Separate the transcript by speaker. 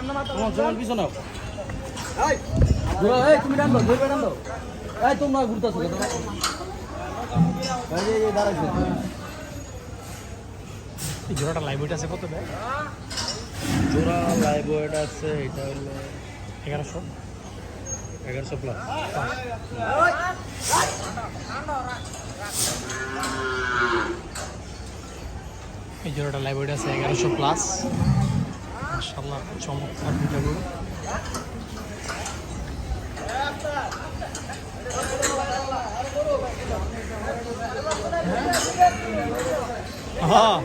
Speaker 1: তোমার জোয়ান পিছন নাও এই তুমি ডান দাও দুই ডান দাও এই তোমরা ঘুরতেছো কেন এই দাঁড়াইছো
Speaker 2: এই জোড়াটা লাইভ ওয়েট আছে কত ভাই?
Speaker 1: জোড়া লাইভ ওয়েট আছে এটা হলো
Speaker 2: 1100
Speaker 1: প্লাস
Speaker 2: এই জোড়াটা লাইভ ওয়েট আছে 1100 প্লাস। মাশাআল্লাহ চমৎকার দুটো গরু। হ্যাঁ